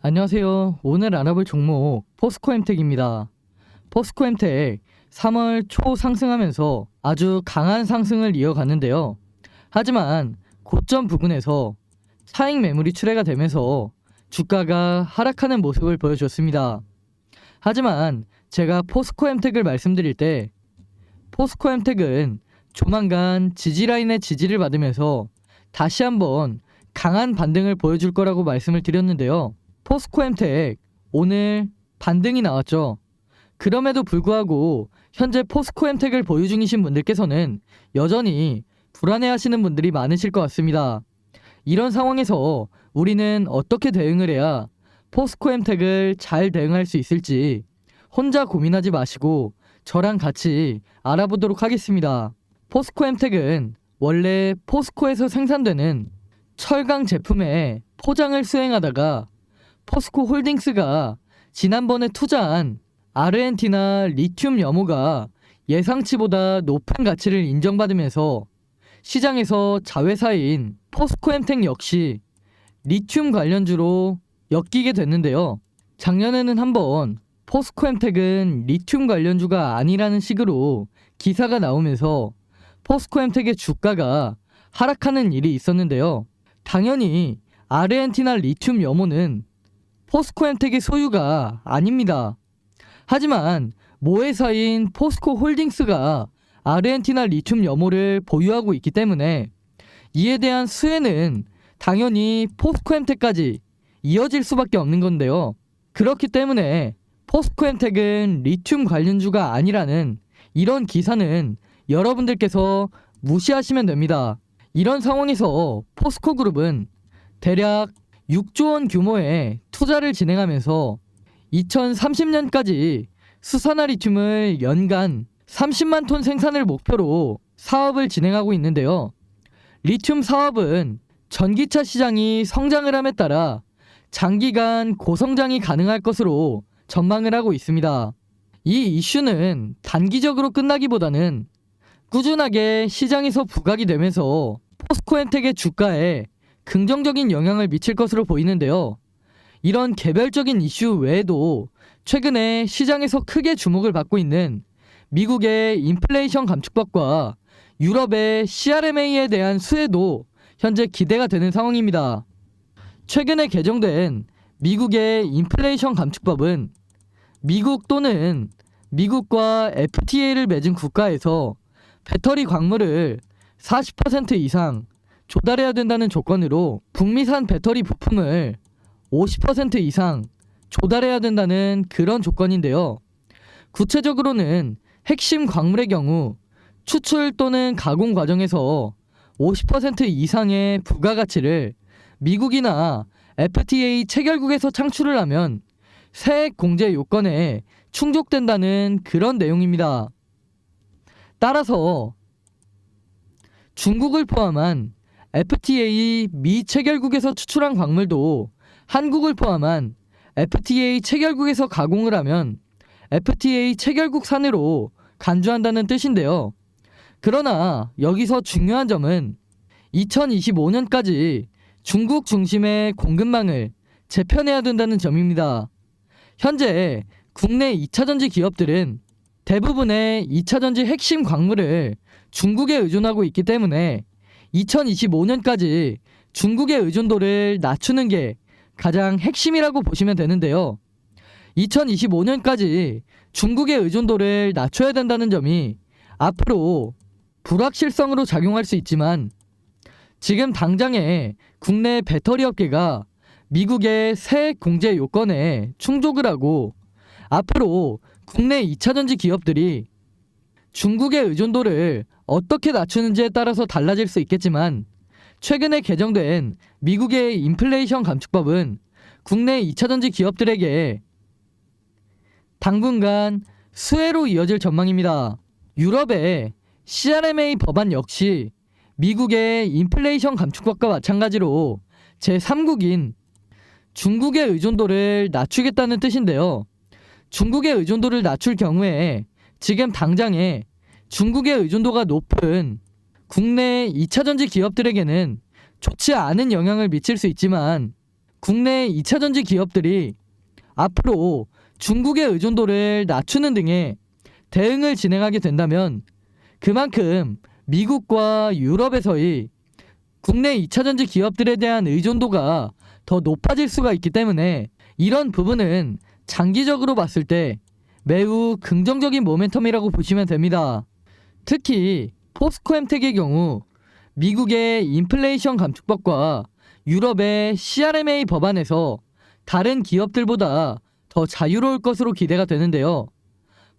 안녕하세요. 오늘 알아볼 종목 포스코엠텍입니다. 포스코엠텍 3월 초 상승하면서 아주 강한 상승을 이어갔는데요. 하지만 고점 부근에서 차익 매물이 출회가 되면서 주가가 하락하는 모습을 보여줬습니다. 하지만 제가 포스코엠텍을 말씀드릴 때 포스코엠텍은 조만간 지지라인의 지지를 받으면서 다시 한번 강한 반등을 보여줄 거라고 말씀을 드렸는데요. 포스코엠텍 오늘 반등이 나왔죠. 그럼에도 불구하고 현재 포스코엠텍을 보유 중이신 분들께서는 여전히 불안해하시는 분들이 많으실 것 같습니다. 이런 상황에서 우리는 어떻게 대응을 해야 포스코엠텍을 잘 대응할 수 있을지 혼자 고민하지 마시고 저랑 같이 알아보도록 하겠습니다. 포스코엠텍은 원래 포스코에서 생산되는 철강 제품의 포장을 수행하다가 포스코홀딩스가 지난번에 투자한 아르헨티나 리튬 염호가 예상치보다 높은 가치를 인정받으면서 시장에서 자회사인 포스코엠텍 역시 리튬 관련주로 엮이게 됐는데요. 작년에는 한번 포스코엠텍은 리튬 관련주가 아니라는 식으로 기사가 나오면서 포스코엠텍의 주가가 하락하는 일이 있었는데요. 당연히 아르헨티나 리튬 염호는 포스코엠텍의 소유가 아닙니다. 하지만 모회사인 포스코홀딩스가 아르헨티나 리튬 염호를 보유하고 있기 때문에 이에 대한 수혜는 당연히 포스코엠텍까지 이어질 수밖에 없는 건데요. 그렇기 때문에 포스코엠텍은 리튬 관련주가 아니라는 이런 기사는 여러분들께서 무시하시면 됩니다. 이런 상황에서 포스코그룹은 대략 6조 원 규모의 투자를 진행하면서 2030년까지 수산화 리튬을 연간 30만 톤 생산을 목표로 사업을 진행하고 있는데요. 리튬 사업은 전기차 시장이 성장을 함에 따라 장기간 고성장이 가능할 것으로 전망을 하고 있습니다. 이 이슈는 단기적으로 끝나기보다는 꾸준하게 시장에서 부각이 되면서 포스코엠텍의 주가에 긍정적인 영향을 미칠 것으로 보이는데요. 이런 개별적인 이슈 외에도 최근에 시장에서 크게 주목을 받고 있는 미국의 인플레이션 감축법과 유럽의 CRMA에 대한 수혜도 현재 기대가 되는 상황입니다. 최근에 개정된 미국의 인플레이션 감축법은 미국 또는 미국과 FTA를 맺은 국가에서 배터리 광물을 40% 이상 조달해야 된다는 조건으로 북미산 배터리 부품을 50% 이상 조달해야 된다는 그런 조건인데요. 구체적으로는 핵심 광물의 경우 추출 또는 가공 과정에서 50% 이상의 부가가치를 미국이나 FTA 체결국에서 창출을 하면 세액 공제 요건에 충족된다는 그런 내용입니다. 따라서 중국을 포함한 FTA 미체결국에서 추출한 광물도 한국을 포함한 FTA 체결국에서 가공을 하면 FTA 체결국 산으로 간주한다는 뜻인데요. 그러나 여기서 중요한 점은 2025년까지 중국 중심의 공급망을 재편해야 된다는 점입니다. 현재 국내 2차전지 기업들은 대부분의 2차전지 핵심 광물을 중국에 의존하고 있기 때문에 2025년까지 중국의 의존도를 낮추는 게 가장 핵심이라고 보시면 되는데요. 2025년까지 중국의 의존도를 낮춰야 된다는 점이 앞으로 불확실성으로 작용할 수 있지만 지금 당장에 국내 배터리 업계가 미국의 세액 공제 요건에 충족을 하고 앞으로 국내 2차전지 기업들이 중국의 의존도를 어떻게 낮추는지에 따라서 달라질 수 있겠지만 최근에 개정된 미국의 인플레이션 감축법은 국내 2차전지 기업들에게 당분간 수혜로 이어질 전망입니다. 유럽의 CRMA 법안 역시 미국의 인플레이션 감축법과 마찬가지로 제3국인 중국의 의존도를 낮추겠다는 뜻인데요. 중국의 의존도를 낮출 경우에 지금 당장에 중국의 의존도가 높은 국내 2차전지 기업들에게는 좋지 않은 영향을 미칠 수 있지만 국내 2차전지 기업들이 앞으로 중국의 의존도를 낮추는 등의 대응을 진행하게 된다면 그만큼 미국과 유럽에서의 국내 2차전지 기업들에 대한 의존도가 더 높아질 수가 있기 때문에 이런 부분은 장기적으로 봤을 때 매우 긍정적인 모멘텀이라고 보시면 됩니다. 특히 포스코엠텍의 경우 미국의 인플레이션 감축법과 유럽의 CRMA 법안에서 다른 기업들보다 더 자유로울 것으로 기대가 되는데요.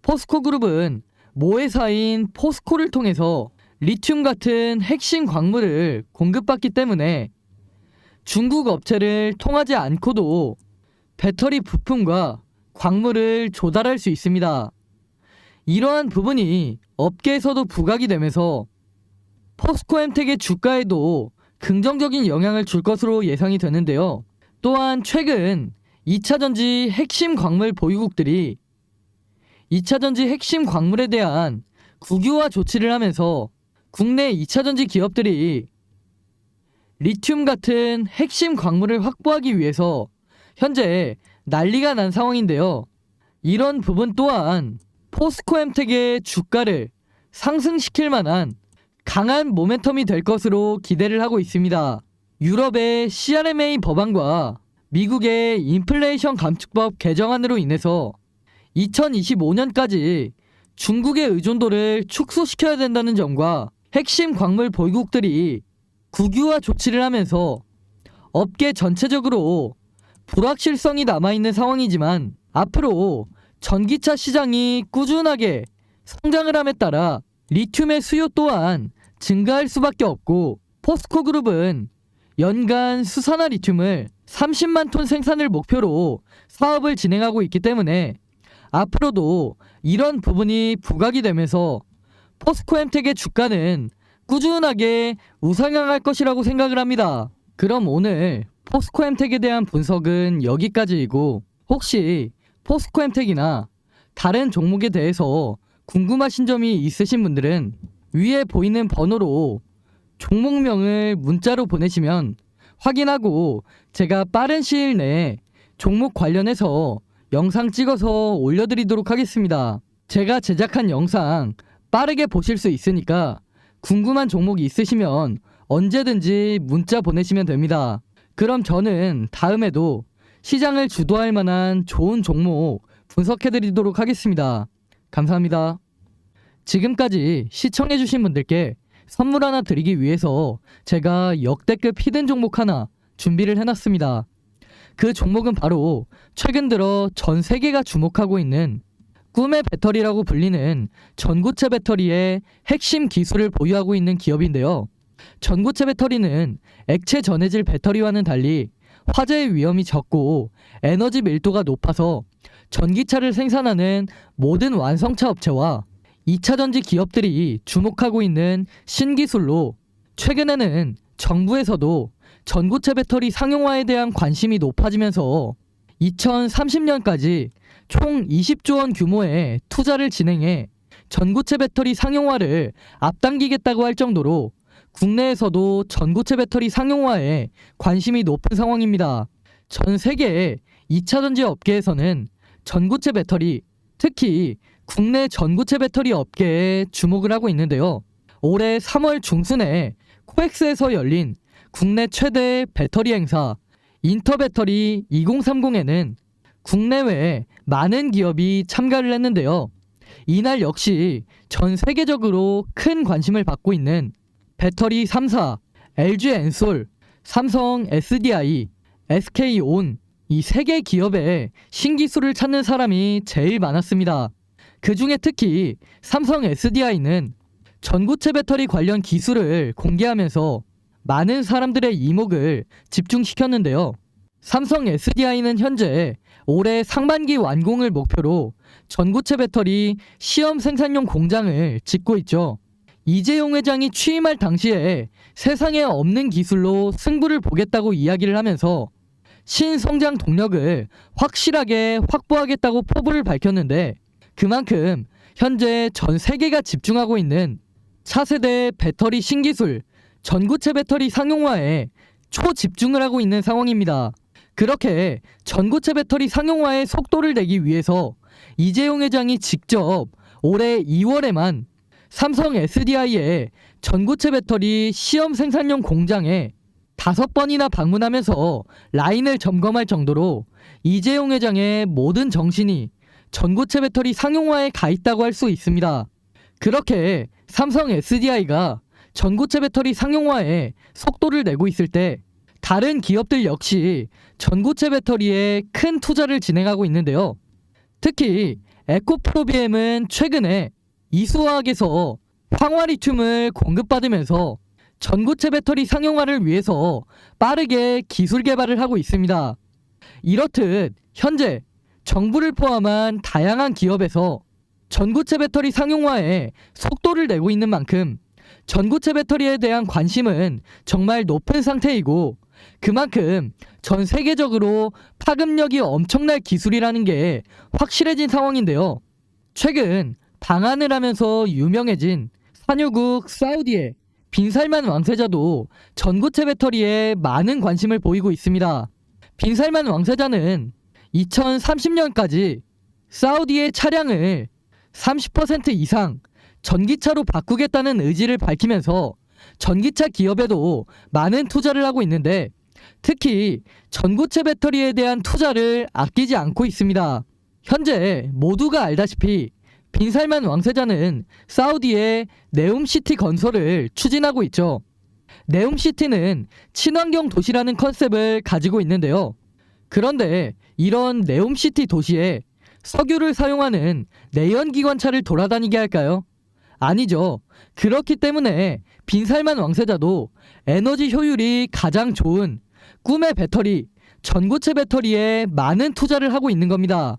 포스코그룹은 모회사인 포스코를 통해서 리튬 같은 핵심 광물을 공급받기 때문에 중국 업체를 통하지 않고도 배터리 부품과 광물을 조달할 수 있습니다. 이러한 부분이 업계에서도 부각이 되면서 포스코엠텍의 주가에도 긍정적인 영향을 줄 것으로 예상이 되는데요. 또한 최근 2차전지 핵심 광물 보유국들이 2차전지 핵심 광물에 대한 국유화 조치를 하면서 국내 2차전지 기업들이 리튬 같은 핵심 광물을 확보하기 위해서 현재 난리가 난 상황인데요. 이런 부분 또한 포스코엠텍의 주가를 상승시킬 만한 강한 모멘텀이 될 것으로 기대를 하고 있습니다. 유럽의 CRMA 법안과 미국의 인플레이션 감축법 개정안으로 인해서 2025년까지 중국의 의존도를 축소시켜야 된다는 점과 핵심 광물 보유국들이 국유화 조치를 하면서 업계 전체적으로 불확실성이 남아있는 상황이지만 앞으로 전기차 시장이 꾸준하게 성장을 함에 따라 리튬의 수요 또한 증가할 수밖에 없고 포스코그룹은 연간 수산화 리튬을 30만 톤 생산을 목표로 사업을 진행하고 있기 때문에 앞으로도 이런 부분이 부각이 되면서 포스코엠텍의 주가는 꾸준하게 우상향할 것이라고 생각을 합니다. 그럼 오늘 포스코엠텍에 대한 분석은 여기까지이고 혹시 포스코엠텍이나 다른 종목에 대해서 궁금하신 점이 있으신 분들은 위에 보이는 번호로 종목명을 문자로 보내시면 확인하고 제가 빠른 시일 내에 종목 관련해서 영상 찍어서 올려드리도록 하겠습니다. 제가 제작한 영상 빠르게 보실 수 있으니까 궁금한 종목이 있으시면 언제든지 문자 보내시면 됩니다. 그럼 저는 다음에도 시장을 주도할 만한 좋은 종목 분석해드리도록 하겠습니다. 감사합니다. 지금까지 시청해주신 분들께 선물 하나 드리기 위해서 제가 역대급 히든 종목 하나 준비를 해놨습니다. 그 종목은 바로 최근 들어 전 세계가 주목하고 있는 꿈의 배터리라고 불리는 전고체 배터리의 핵심 기술을 보유하고 있는 기업인데요. 전고체 배터리는 액체 전해질 배터리와는 달리 화재의 위험이 적고 에너지 밀도가 높아서 전기차를 생산하는 모든 완성차 업체와 2차전지 기업들이 주목하고 있는 신기술로 최근에는 정부에서도 전고체 배터리 상용화에 대한 관심이 높아지면서 2030년까지 총 20조 원 규모의 투자를 진행해 전고체 배터리 상용화를 앞당기겠다고 할 정도로 국내에서도 전고체 배터리 상용화에 관심이 높은 상황입니다. 전 세계 2차전지 업계에서는 전고체 배터리, 특히 국내 전고체 배터리 업계에 주목을 하고 있는데요. 올해 3월 중순에 코엑스에서 열린 국내 최대 배터리 행사 인터배터리 2030에는 국내외 많은 기업이 참가를 했는데요. 이날 역시 전 세계적으로 큰 관심을 받고 있는 배터리 3사, LG 엔솔, 삼성 SDI, SK온 이 3개 기업의 신기술을 찾는 사람이 제일 많았습니다. 그 중에 특히 삼성 SDI는 전고체 배터리 관련 기술을 공개하면서 많은 사람들의 이목을 집중시켰는데요. 삼성 SDI는 현재 올해 상반기 완공을 목표로 전고체 배터리 시험 생산용 공장을 짓고 있죠. 이재용 회장이 취임할 당시에 세상에 없는 기술로 승부를 보겠다고 이야기를 하면서 신성장 동력을 확실하게 확보하겠다고 포부를 밝혔는데 그만큼 현재 전 세계가 집중하고 있는 차세대 배터리 신기술 전고체 배터리 상용화에 초집중을 하고 있는 상황입니다. 그렇게 전고체 배터리 상용화의 속도를 내기 위해서 이재용 회장이 직접 올해 2월에만 삼성 SDI의 전고체 배터리 시험 생산용 공장에 5번이나 방문하면서 라인을 점검할 정도로 이재용 회장의 모든 정신이 전고체 배터리 상용화에 가 있다고 할 수 있습니다. 그렇게 삼성 SDI가 전고체 배터리 상용화에 속도를 내고 있을 때 다른 기업들 역시 전고체 배터리에 큰 투자를 진행하고 있는데요. 특히 에코프로비엠은 최근에 이수화학에서 황화리튬을 공급받으면서 전고체 배터리 상용화를 위해서 빠르게 기술 개발을 하고 있습니다. 이렇듯 현재 정부를 포함한 다양한 기업에서 전고체 배터리 상용화에 속도를 내고 있는 만큼 전고체 배터리에 대한 관심은 정말 높은 상태이고, 그만큼 전 세계적으로 파급력이 엄청날 기술이라는 게 확실해진 상황인데요. 최근 방한을 하면서 유명해진 산유국 사우디의 빈살만 왕세자도 전고체 배터리에 많은 관심을 보이고 있습니다. 빈살만 왕세자는 2030년까지 사우디의 차량을 30% 이상 전기차로 바꾸겠다는 의지를 밝히면서 전기차 기업에도 많은 투자를 하고 있는데, 특히 전고체 배터리에 대한 투자를 아끼지 않고 있습니다. 현재 모두가 알다시피 빈살만 왕세자는 사우디의 네움시티 건설을 추진하고 있죠. 네움시티는 친환경 도시라는 컨셉을 가지고 있는데요. 그런데 이런 네움시티 도시에 석유를 사용하는 내연기관차를 돌아다니게 할까요? 아니죠. 그렇기 때문에 빈살만 왕세자도 에너지 효율이 가장 좋은 꿈의 배터리, 전고체 배터리에 많은 투자를 하고 있는 겁니다.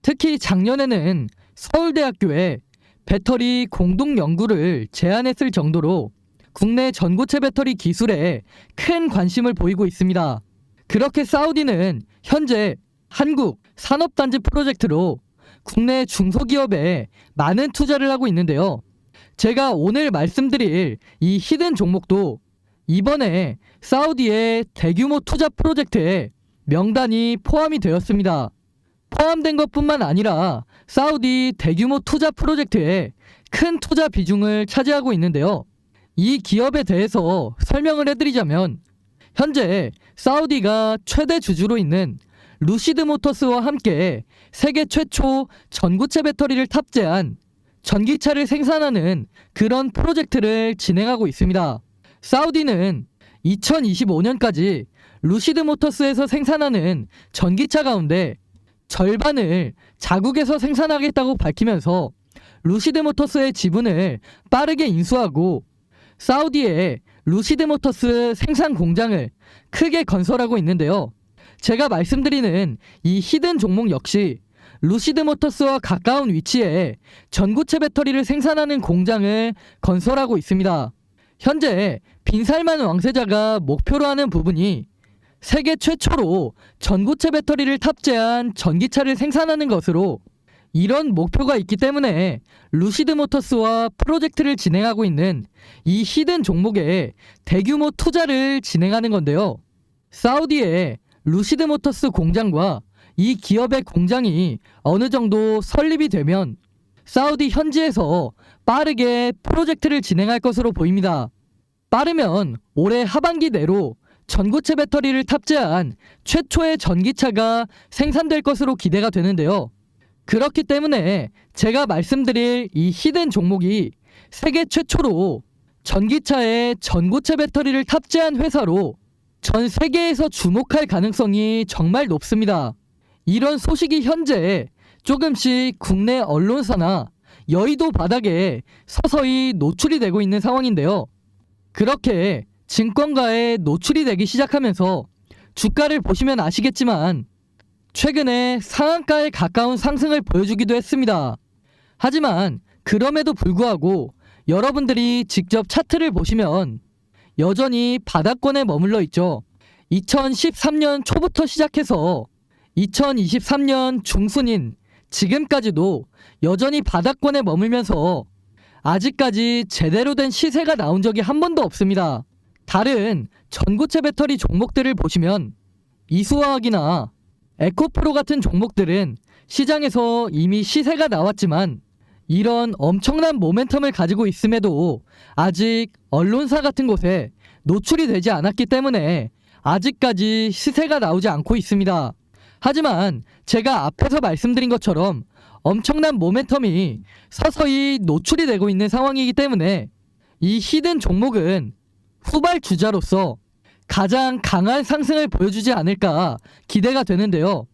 특히 작년에는 서울대학교에 배터리 공동 연구를 제안했을 정도로 국내 전고체 배터리 기술에 큰 관심을 보이고 있습니다. 그렇게 사우디는 현재 한국 산업단지 프로젝트로 국내 중소기업에 많은 투자를 하고 있는데요. 제가 오늘 말씀드릴 이 히든 종목도 이번에 사우디의 대규모 투자 프로젝트에 명단이 포함이 되었습니다. 포함된 것뿐만 아니라 사우디 대규모 투자 프로젝트에 큰 투자 비중을 차지하고 있는데요. 이 기업에 대해서 설명을 해드리자면, 현재 사우디가 최대 주주로 있는 루시드 모터스와 함께 세계 최초 전고체 배터리를 탑재한 전기차를 생산하는 그런 프로젝트를 진행하고 있습니다. 사우디는 2025년까지 루시드 모터스에서 생산하는 전기차 가운데 절반을 자국에서 생산하겠다고 밝히면서 루시드 모터스의 지분을 빠르게 인수하고 사우디에 루시드 모터스 생산 공장을 크게 건설하고 있는데요. 제가 말씀드리는 이 히든 종목 역시 루시드 모터스와 가까운 위치에 전고체 배터리를 생산하는 공장을 건설하고 있습니다. 현재 빈살만 왕세자가 목표로 하는 부분이 세계 최초로 전고체 배터리를 탑재한 전기차를 생산하는 것으로, 이런 목표가 있기 때문에 루시드 모터스와 프로젝트를 진행하고 있는 이 히든 종목에 대규모 투자를 진행하는 건데요. 사우디의 루시드 모터스 공장과 이 기업의 공장이 어느 정도 설립이 되면 사우디 현지에서 빠르게 프로젝트를 진행할 것으로 보입니다. 빠르면 올해 하반기 내로 전고체 배터리를 탑재한 최초의 전기차가 생산될 것으로 기대가 되는데요. 그렇기 때문에 제가 말씀드릴 이 히든 종목이 세계 최초로 전기차에 전고체 배터리를 탑재한 회사로 전 세계에서 주목할 가능성이 정말 높습니다. 이런 소식이 현재 조금씩 국내 언론사나 여의도 바닥에 서서히 노출이 되고 있는 상황인데요. 그렇게 증권가에 노출이 되기 시작하면서 주가를 보시면 아시겠지만 최근에 상한가에 가까운 상승을 보여주기도 했습니다. 하지만 그럼에도 불구하고 여러분들이 직접 차트를 보시면 여전히 바닥권에 머물러 있죠. 2013년 초부터 시작해서 2023년 중순인 지금까지도 여전히 바닥권에 머물면서 아직까지 제대로 된 시세가 나온 적이 한 번도 없습니다. 다른 전고체 배터리 종목들을 보시면 이수화학이나 에코프로 같은 종목들은 시장에서 이미 시세가 나왔지만 이런 엄청난 모멘텀을 가지고 있음에도 아직 언론사 같은 곳에 노출이 되지 않았기 때문에 아직까지 시세가 나오지 않고 있습니다. 하지만 제가 앞에서 말씀드린 것처럼 엄청난 모멘텀이 서서히 노출이 되고 있는 상황이기 때문에 이 히든 종목은 후발주자로서 가장 강한 상승을 보여주지 않을까 기대가 되는데요.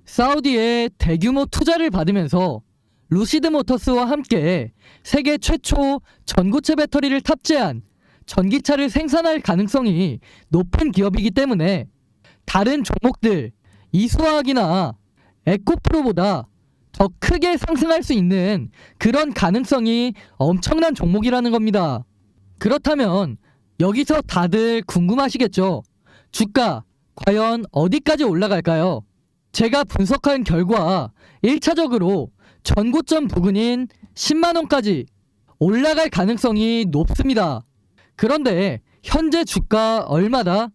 사우디의 대규모 투자를 받으면서 루시드모터스와 함께 세계 최초 전고체 배터리를 탑재한 전기차를 생산할 가능성이 높은 기업이기 때문에 다른 종목들 이수화학이나 에코프로보다 더 크게 상승할 수 있는 그런 가능성이 엄청난 종목이라는 겁니다. 그렇다면 여기서 다들 궁금하시겠죠? 주가 과연 어디까지 올라갈까요? 제가 분석한 결과 1차적으로 전고점 부근인 10만원까지 올라갈 가능성이 높습니다. 그런데 현재 주가 얼마다?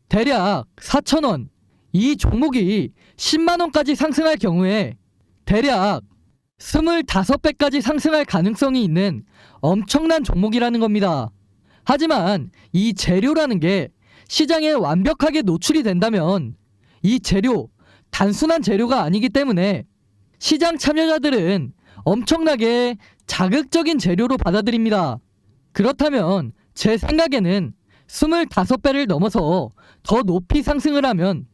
대략 4,000원. 이 종목이 10만원까지 상승할 경우에 대략 25배까지 상승할 가능성이 있는 엄청난 종목이라는 겁니다. 하지만 이 재료라는 게 시장에 완벽하게 노출이 된다면 이 재료, 단순한 재료가 아니기 때문에 시장 참여자들은 엄청나게 자극적인 재료로 받아들입니다. 그렇다면 제 생각에는 25배를 넘어서 더 높이 상승을 하면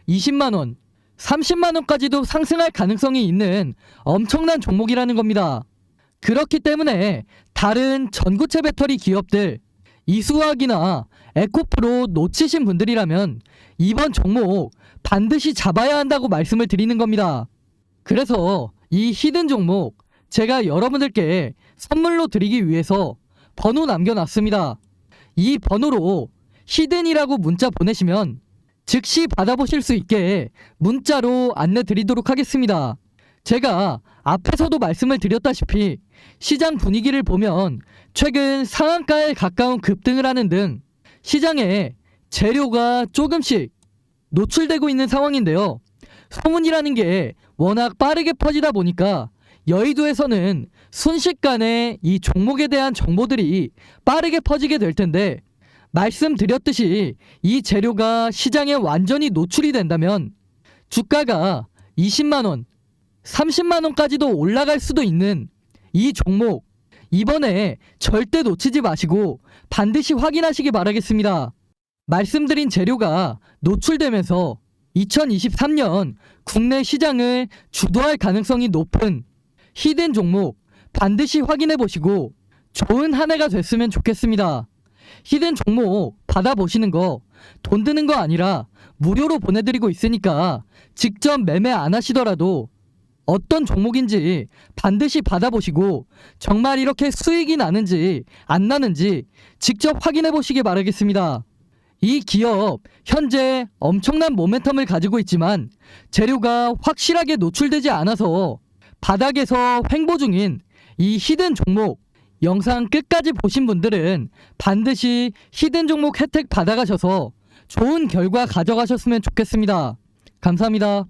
20만원, 30만원까지도 상승할 가능성이 있는 엄청난 종목이라는 겁니다. 그렇기 때문에 다른 전고체 배터리 기업들, 이수화학이나 에코프로 놓치신 분들이라면 이번 종목 반드시 잡아야 한다고 말씀을 드리는 겁니다. 그래서 이 히든 종목 제가 여러분들께 선물로 드리기 위해서 번호 남겨놨습니다. 이 번호로 히든이라고 문자 보내시면 즉시 받아보실 수 있게 문자로 안내 드리도록 하겠습니다. 제가 앞에서도 말씀을 드렸다시피 시장 분위기를 보면 최근 상한가에 가까운 급등을 하는 등 시장에 재료가 조금씩 노출되고 있는 상황인데요. 소문이라는 게 워낙 빠르게 퍼지다 보니까 여의도에서는 순식간에 이 종목에 대한 정보들이 빠르게 퍼지게 될 텐데 말씀드렸듯이 이 재료가 시장에 완전히 노출이 된다면 주가가 20만원, 30만원까지도 올라갈 수도 있는 이 종목 이번에 절대 놓치지 마시고 반드시 확인하시기 바라겠습니다. 말씀드린 재료가 노출되면서 2023년 국내 시장을 주도할 가능성이 높은 히든 종목 반드시 확인해 보시고 좋은 한 해가 됐으면 좋겠습니다. 히든 종목 받아보시는 거 돈 드는 거 아니라 무료로 보내드리고 있으니까 직접 매매 안 하시더라도 어떤 종목인지 반드시 받아보시고 정말 이렇게 수익이 나는지 안 나는지 직접 확인해 보시기 바라겠습니다. 이 기업 현재 엄청난 모멘텀을 가지고 있지만 재료가 확실하게 노출되지 않아서 바닥에서 횡보 중인 이 히든 종목 영상 끝까지 보신 분들은 반드시 히든 종목 혜택 받아가셔서 좋은 결과 가져가셨으면 좋겠습니다. 감사합니다.